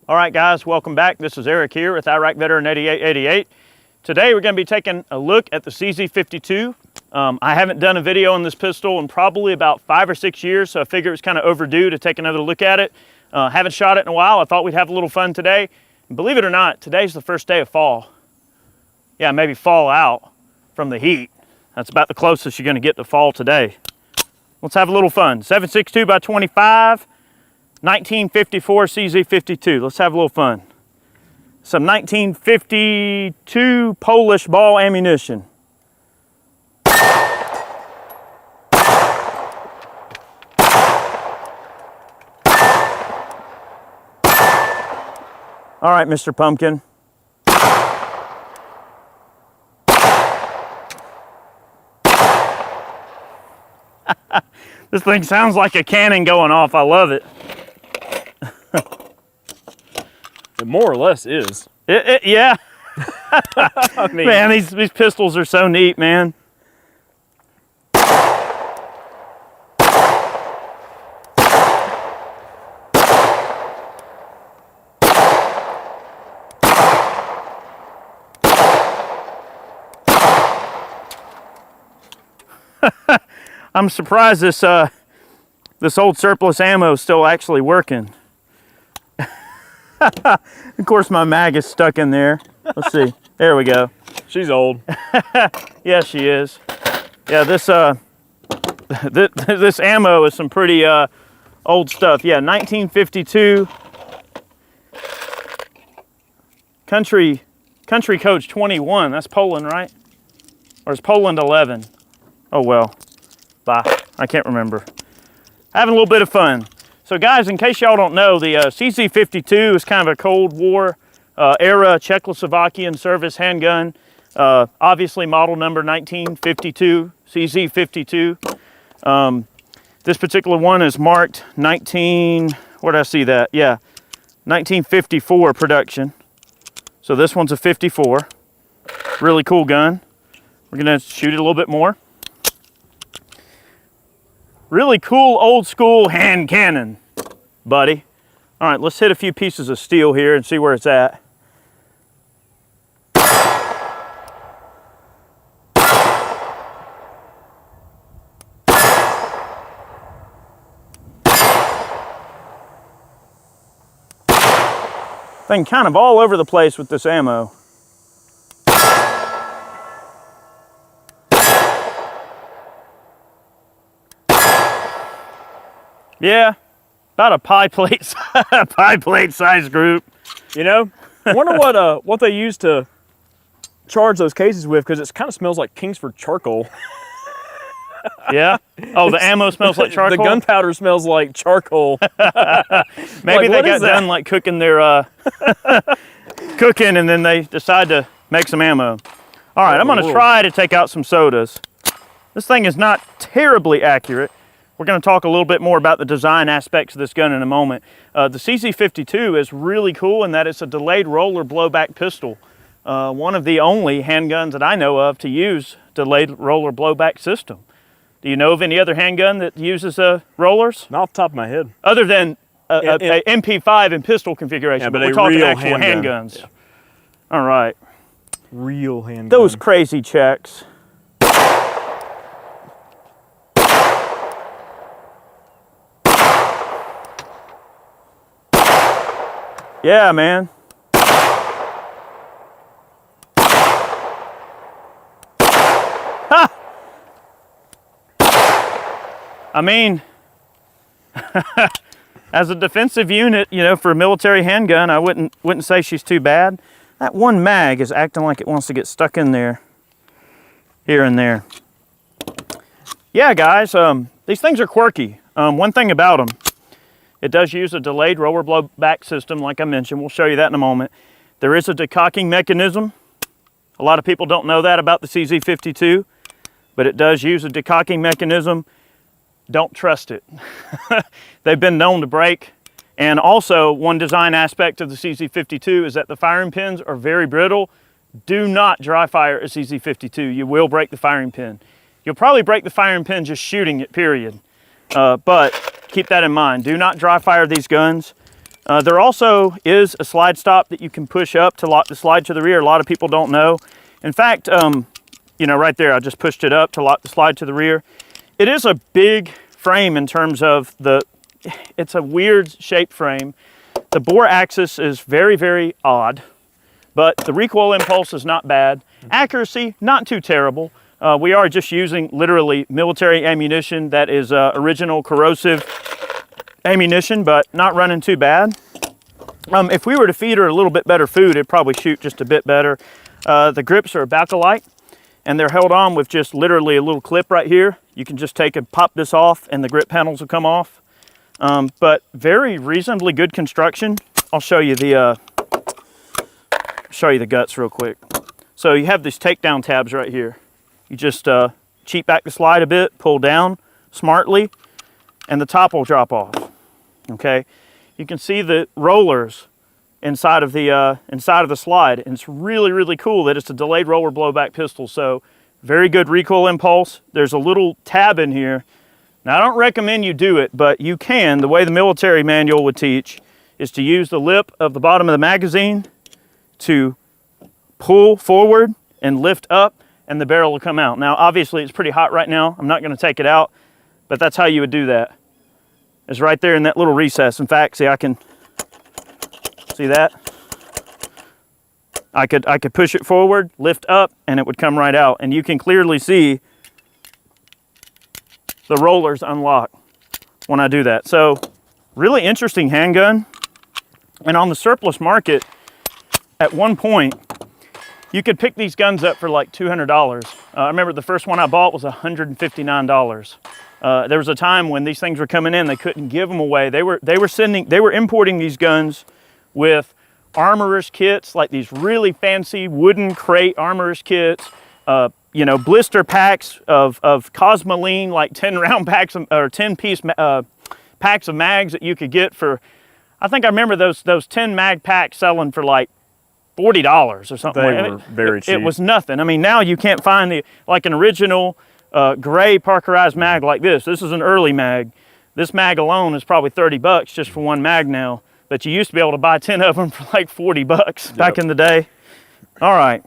All right, guys, welcome back. This is Eric here with Iraq Veteran 8888. Today we're going to be taking a look at the CZ52. I haven't done a video on this pistol in probably about 5 or 6 years, so I figured it was kind of overdue to take another look at it. Haven't shot it in a while. I thought we'd have a little fun today. And believe it or not, today's the first day of fall. Yeah, maybe fall out from the heat. That's about the closest you're going to get to fall today. Let's have a little fun. 7.62 by 25. 1954 CZ52. Let's have a little fun. Some 1952 Polish ball ammunition. All right, Mr. Pumpkin. This thing sounds like a cannon going off. I love it. It more or less is. Yeah. I mean, Man, these pistols are so neat, man. I'm surprised this old surplus ammo is still actually working. Of course, my mag is stuck in there. Let's see. There we go. she's old. Yeah, she is. Yeah, this this ammo is some pretty old stuff. Yeah, 1952 country coach 21. That's Poland, right? Or is Poland 11? Oh well. Bye. I can't remember. Having a little bit of fun. So guys, in case y'all don't know, the CZ52 is kind of a Cold War era Czechoslovakian service handgun. Obviously model number 1952, CZ52. This particular one is marked where did I see that? Yeah, 1954 production. So this one's a 54. Really cool gun. We're gonna shoot it a little bit more. Really cool old school hand cannon, buddy. All right, let's hit a few pieces of steel here and see where it's at. Thing kind of all over the place with this ammo. Yeah, about a pie plate size group. You know, I wonder what they use to charge those cases with, because it kind of smells like Kingsford charcoal. Yeah. Oh, the ammo smells like charcoal. The gunpowder smells like charcoal. Maybe Like, they got done like cooking their cooking, and then they decide to make some ammo. All right, I'm going to try to take out some sodas. This thing is not terribly accurate. We're going to talk a little bit more about the design aspects of this gun in a moment. The CZ52 is really cool in that it's a delayed roller blowback pistol. One of the only handguns that I know of to use delayed roller blowback system. Do you know of any other handgun that uses rollers? Not off the top of my head. Other than a MP5 and pistol configuration, Yeah, but but we're a talking real actual handgun. handguns. Yeah. All right. Real handgun. Those crazy checks. Yeah, man. Ha! I mean, as a defensive unit, you know, for a military handgun, I wouldn't say she's too bad. That one mag is acting like it wants to get stuck in there, here and there. Yeah, guys, these things are quirky. One thing about them, it does use a delayed roller blowback system, like I mentioned. We'll show you that in a moment. There is a decocking mechanism. A lot of people don't know that about the CZ52, but it does use a decocking mechanism. Don't trust it. They've been known to break. And also, one design aspect of the CZ52 is that the firing pins are very brittle. Do not dry fire a CZ52. You will break the firing pin. You'll probably break the firing pin just shooting it, period. But keep that in mind. Do not dry fire these guns. There also is a slide stop that you can push up to lock the slide to the rear. A lot of people don't know. In fact, you know, right there, I just pushed it up to lock the slide to the rear. It is a big frame in terms of it's a weird shaped frame. The bore axis is very, very odd, but the recoil impulse is not bad. Accuracy, not too terrible. We are just using literally military ammunition that is original corrosive ammunition, but not running too bad. If we were to feed her a little bit better food, it'd probably shoot just a bit better. The grips are Bacalite, and they're held on with just literally a little clip right here. You can just take and pop this off, and the grip panels will come off. But very reasonably good construction. I'll show you the guts real quick. So you have these takedown tabs right here. You just cheat back the slide a bit, pull down smartly, and the top will drop off. Okay, you can see the rollers inside of the slide, and it's really, really cool that it's a delayed roller blowback pistol. So very good recoil impulse. There's a little tab in here. Now I don't recommend you do it, but you can. The way the military manual would teach is to use the lip of the bottom of the magazine to pull forward and lift up, and the barrel will come out. Now obviously it's pretty hot right now. I'm not going to take it out, but that's how you would do that. It's right there in that little recess. In fact, see, I can see that. I could push it forward, lift up, and it would come right out. And you can clearly see the rollers unlock when I do that. So really interesting handgun. And on the surplus market, at one point, you could pick these guns up for like $200. I remember the first one I bought was $159. There was a time when these things were coming in, they couldn't give them away. They were importing these guns with armorer's kits, like these really fancy wooden crate armorer's kits, you know, blister packs of Cosmoline, like 10 round packs or 10 piece packs of mags that you could get for, I think I remember those 10 mag packs selling for like $40 or something. They were very cheap. It was nothing. I mean, now you can't find like an original gray Parkerized mag like this. This is an early mag. This mag alone is probably 30 bucks just for one mag now. But you used to be able to buy 10 of them for like 40 bucks back in the day. All right.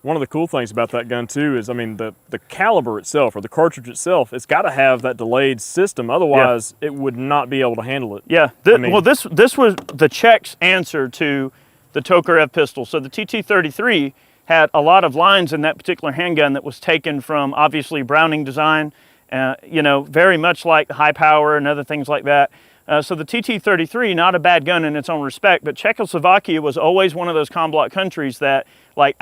One of the cool things about that gun too is, I mean, the caliber itself, or the cartridge itself, it's got to have that delayed system. Otherwise, it would not be able to handle it. Yeah. Well, this was the Czechs' answer to the Tokarev pistol. So the TT-33 had a lot of lines in that particular handgun that was taken from obviously Browning design, you know, very much like high power and other things like that. So the TT-33, not a bad gun in its own respect, but Czechoslovakia was always one of those COMBLOC countries that like,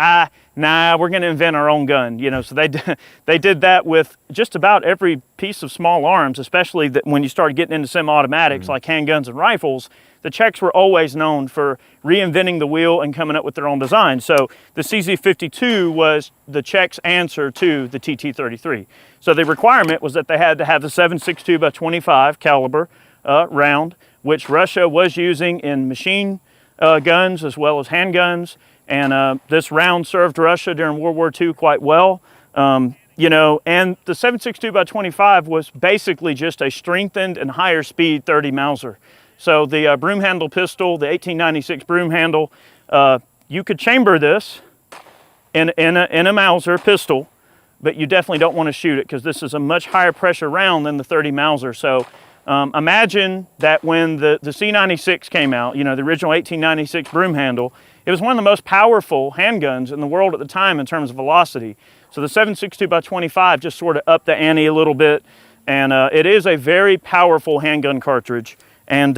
nah, we're gonna invent our own gun, you know, so they did that with just about every piece of small arms, especially that when you started getting into semi-automatics like handguns and rifles. The Czechs were always known for reinventing the wheel and coming up with their own design. So the CZ52 was the Czechs' answer to the TT-33. So the requirement was that they had to have the 7.62 by 25 caliber round, which Russia was using in machine guns as well as handguns. And this round served Russia during World War II quite well. You know, and the 7.62 by 25 was basically just a strengthened and higher speed 30 Mauser. So the broom handle pistol, the 1896 broom handle, you could chamber this in a Mauser pistol, but you definitely don't want to shoot it because this is a much higher pressure round than the 30 Mauser. So imagine that when the C96 came out, you know, the original 1896 broom handle, it was one of the most powerful handguns in the world at the time in terms of velocity. So the 7.62 by 25 just sort of upped the ante a little bit, and it is a very powerful handgun cartridge. And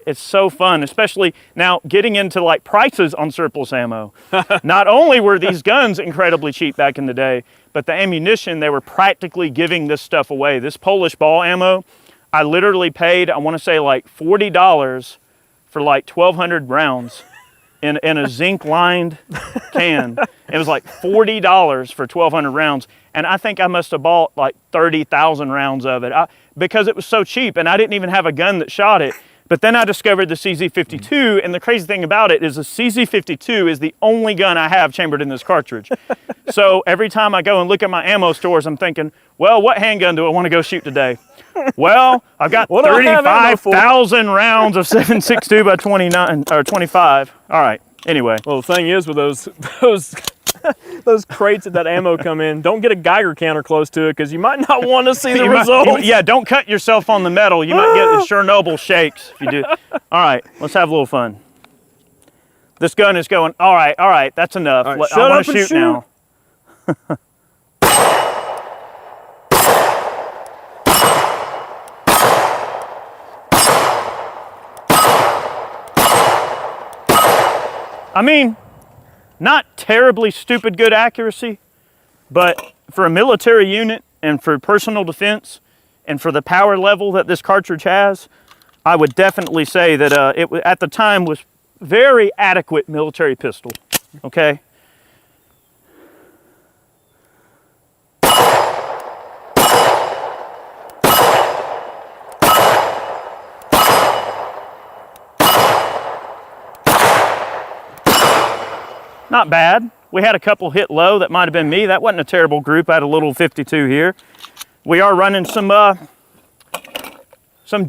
it's so fun, especially now getting into like prices on surplus ammo. Not only were these guns incredibly cheap back in the day, but the ammunition, they were practically giving this stuff away. This Polish ball ammo, I literally paid, I want to say like $40 for like 1,200 rounds in a zinc lined can. It was like $40 for 1,200 rounds. And I think I must have bought like 30,000 rounds of it because it was so cheap, and I didn't even have a gun that shot it. But then I discovered the CZ52, and the crazy thing about it is the CZ52 is the only gun I have chambered in this cartridge. So every time I go and look at my ammo stores, I'm thinking, well, what handgun do I want to go shoot today? Well, I've got 35,000 rounds of 7.62 by 29 or 25. All right. Anyway. Well, the thing is with those crates that ammo come in, don't get a Geiger counter close to it because you might not want to see the results. Yeah, don't cut yourself on the metal. You might get the Chernobyl shakes if you do. All right, let's have a little fun. This gun is going, all right, that's enough. Right, I want to shoot now. I mean, not terribly stupid good accuracy, but for a military unit and for personal defense and for the power level that this cartridge has, I would definitely say that it at the time was very adequate military pistol, okay? Not bad. We had a couple hit low. That might have been me. That wasn't a terrible group. I had a little 52 here. We are running some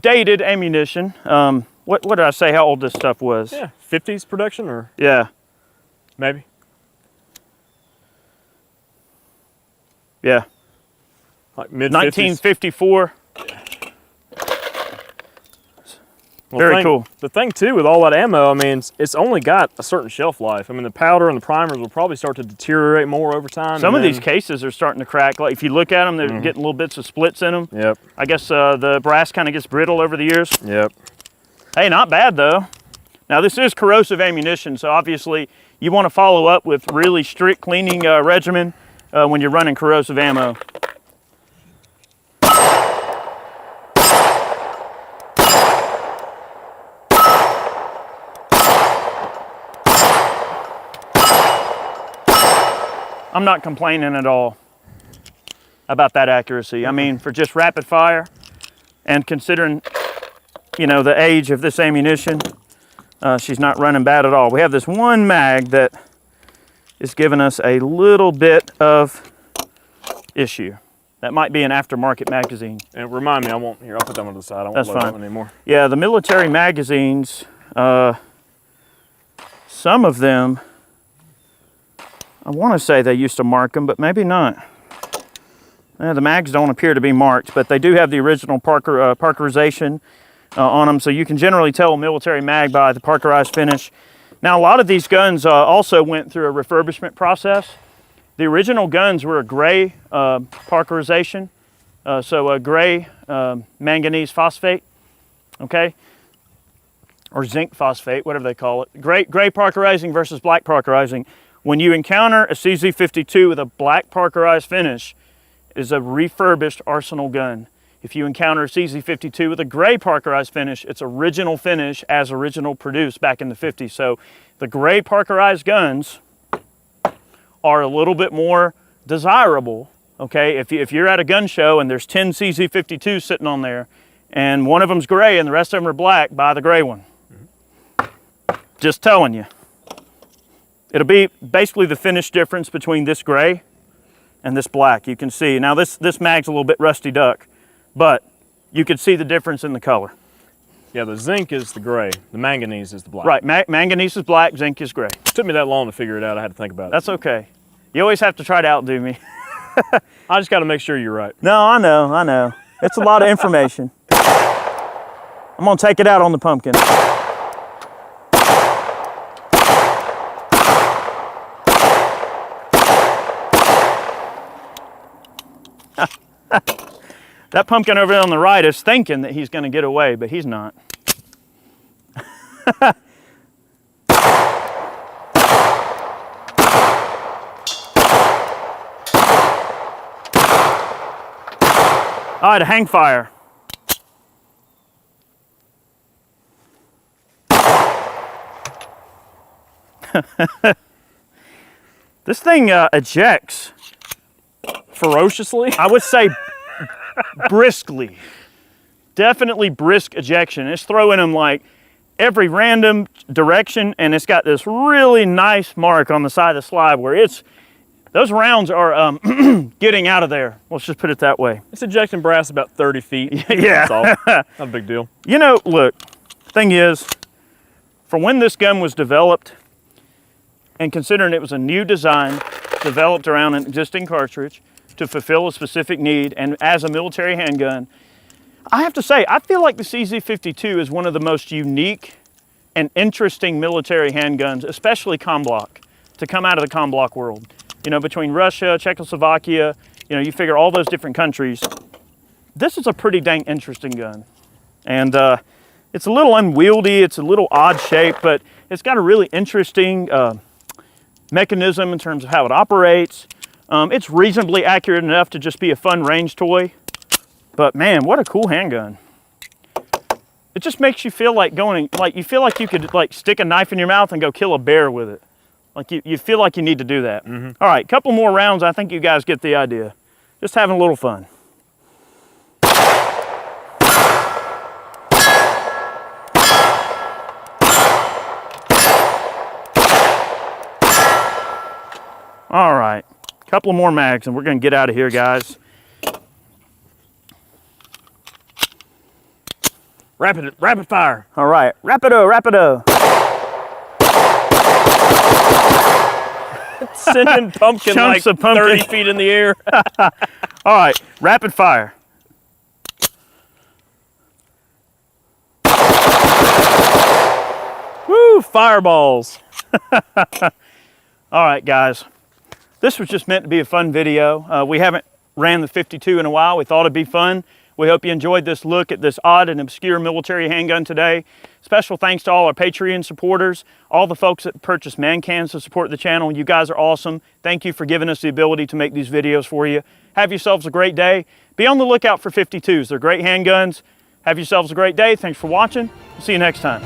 dated ammunition. What did I say how old this stuff was? Yeah, 50s production or? Yeah. Maybe. Yeah. Like mid-50s? 1954. Well, Very cool. The thing too with all that ammo, I mean, it's only got a certain shelf life. I mean, the powder and the primers will probably start to deteriorate more over time. Some of these cases are starting to crack. Like if you look at them, they're getting little bits of splits in them. Yep. I guess the brass kind of gets brittle over the years. Yep. Hey, not bad though. Now this is corrosive ammunition, so obviously you want to follow up with really strict cleaning regimen when you're running corrosive ammo. I'm not complaining at all about that accuracy. I mean, for just rapid fire and considering, you know, the age of this ammunition, she's not running bad at all. We have this one mag that is giving us a little bit of issue. That might be an aftermarket magazine. And remind me, I'll put that one to the side. I won't That's load fine. that one anymore. Yeah, the military magazines, some of them, I want to say they used to mark them, but maybe not. The mags don't appear to be marked, but they do have the original Parkerization on them, so you can generally tell a military mag by the Parkerized finish. Now, a lot of these guns also went through a refurbishment process. The original guns were a gray Parkerization, so a gray manganese phosphate, okay? Or zinc phosphate, whatever they call it. Gray Parkerizing versus black Parkerizing. When you encounter a CZ52 with a black Parkerized finish, it is a refurbished Arsenal gun. If you encounter a CZ52 with a gray Parkerized finish, it's original finish as original produced back in the 50s. So the gray Parkerized guns are a little bit more desirable, okay? If you're at a gun show and there's 10 CZ52s sitting on there and one of them's gray and the rest of them are black, buy the gray one. Just telling you. It'll be basically the finish difference between this gray and this black. You can see. Now this mag's a little bit rusty duck, but you can see the difference in the color. Yeah, the zinc is the gray. The manganese is the black. Right, manganese is black, zinc is gray. It took me that long to figure it out. I had to think about it. That's okay. You always have to try to outdo me. I just got to make sure you're right. No, I know. It's a lot of information. I'm gonna take it out on the pumpkin. That pumpkin over there on the right is thinking that he's going to get away, but he's not. All right, a hang fire. This thing ejects ferociously? I would say briskly. definitely brisk ejection. It's throwing them like every random direction, and it's got this really nice mark on the side of the slide where those rounds are getting out of there. Let's just put it that way. It's ejecting brass about 30 feet. Yeah. That's all. Not a big deal. You know, look, thing is, for when this gun was developed, and considering it was a new design developed around an existing cartridge to fulfill a specific need, and as a military handgun, I have to say, I feel like the CZ52 is one of the most unique and interesting military handguns, especially comblock, to come out of the comblock world. You know, between Russia, Czechoslovakia, you know, you figure all those different countries. This is a pretty dang interesting gun. And it's a little unwieldy, it's a little odd shape, but it's got a really interesting mechanism in terms of how it operates. It's reasonably accurate enough to just be a fun range toy. But man, what a cool handgun. It just makes you feel like you feel like you could like stick a knife in your mouth and go kill a bear with it. Like you feel like you need to do that. Mm-hmm. All right, couple more rounds. I think you guys get the idea. Just having a little fun. All right, couple more mags and we're gonna get out of here, guys. Rapid fire. All right, rapido. Sending pumpkin Chunks like of pumpkin. 30 feet in the air. All right, rapid fire. Woo, fireballs. All right, guys. This was just meant to be a fun video. We haven't ran the 52 in a while. We thought it'd be fun. We hope you enjoyed this look at this odd and obscure military handgun today. Special thanks to all our Patreon supporters, all the folks that purchase man cans to support the channel. You guys are awesome. Thank you for giving us the ability to make these videos for you. Have yourselves a great day. Be on the lookout for 52s. They're great handguns. Have yourselves a great day. Thanks for watching. See you next time.